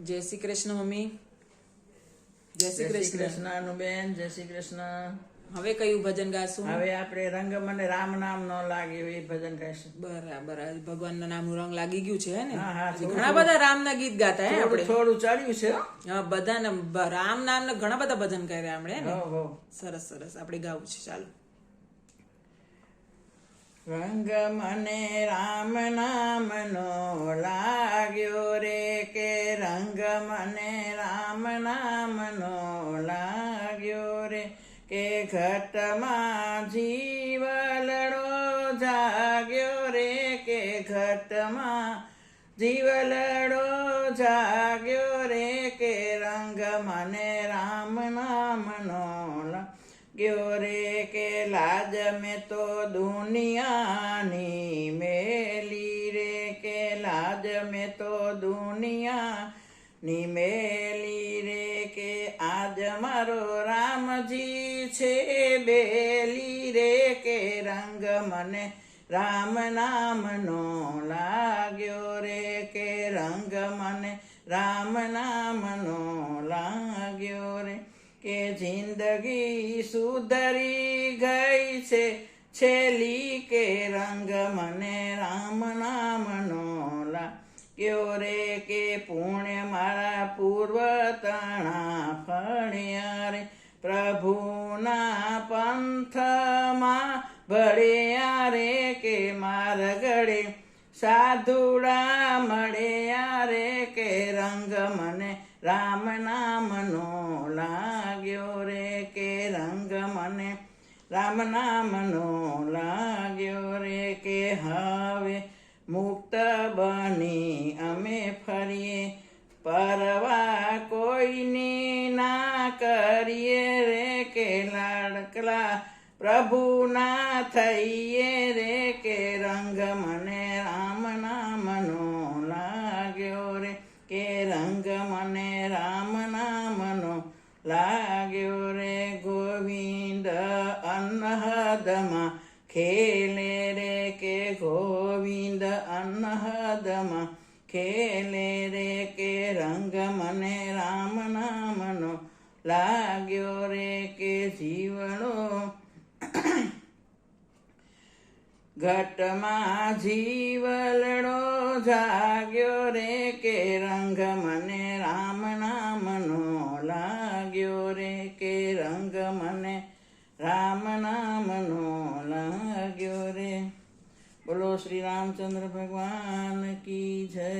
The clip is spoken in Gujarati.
જય શ્રી કૃષ્ણ મમ્મી. જય શ્રી કૃષ્ણ અનુબેન. જય શ્રી કૃષ્ણ. હવે કયું ભજન ગાશું? હવે આપણે રંગ મને રામ નામ ન લાગ્યું એ ભજન ગાઈશું. બરાબર. ભગવાનના નામનું રંગ લાગી ગયું છે ને? હા, હા, ઘણા બધા રામના ગીત ગાતા હે આપણે. થોડું ચડ્યું છે હો. હા, બધાને રામ નામના ઘણા બધા ભજન કર્યા આપણે ને. હો. સરસ સરસ. આપણે ગાવું છે. ચાલો. રંગ મને રામ નામનો લાગ્યો રે, કે રંગ મને રામ નામનો લાગ્યો રે, કે ઘટમાં જીવલડો જાગ્યો રે, કે ઘટમાં જીવલડો જાગ્યો રે, કે રંગ મને રામ નામનો લાગ્યો રે, કે લાજ મેં તો દુનિયાની મેલી રે, કે લાજ મેં તો દુનિયાની મેલી રે, કે આજ મારો રામજી છે બેલી રે, કે રંગ મને રામ નામનો લાગ્યો રે, કે રંગ મને રામ નામનો લાગ્યો રે, કે જિંદગી સુધરી ગઈ છે છેલ્લી, કે રંગ મને રામ નામનો લાગ્યો રે, કે પુણ્ય મારા પૂર્વ તણા ફળ્યા રે, પ્રભુના પંથમાં ભળ્યા રે, કે માર ગળે સાધુડા મળ્યા રે, કે રંગ મને રામ નામનો લાગ્યો રે, કે રંગ મને રામ નામનો લાગ્યો રે, કે હવે મુક્ત બની અમે ફરીએ, પરવા કોઈની ના કરીએ રે, કે લાડકલા પ્રભુના થઈએ રે, કે રંગ મને રામ નામનો લાગ્યો રે, કે રંગ મને રામ નામનો લાગ્યો રે, ગોવિંદ અનહદમાં ખેલે રે, કે ગોવિંદ અનહદમાં ખેલે રે, કે રંગ મને રામ નામનો લાગ્યો રે, કે જીવણો ઘટમાં જીવલડો જાગ્યો રે, કે રંગ મને રામ નામનો લાગ્યો રે, કે રંગ મને રામ નામનો લાગ્યો રે. બોલો શ્રી રામચંદ્ર ભગવાન કી જય.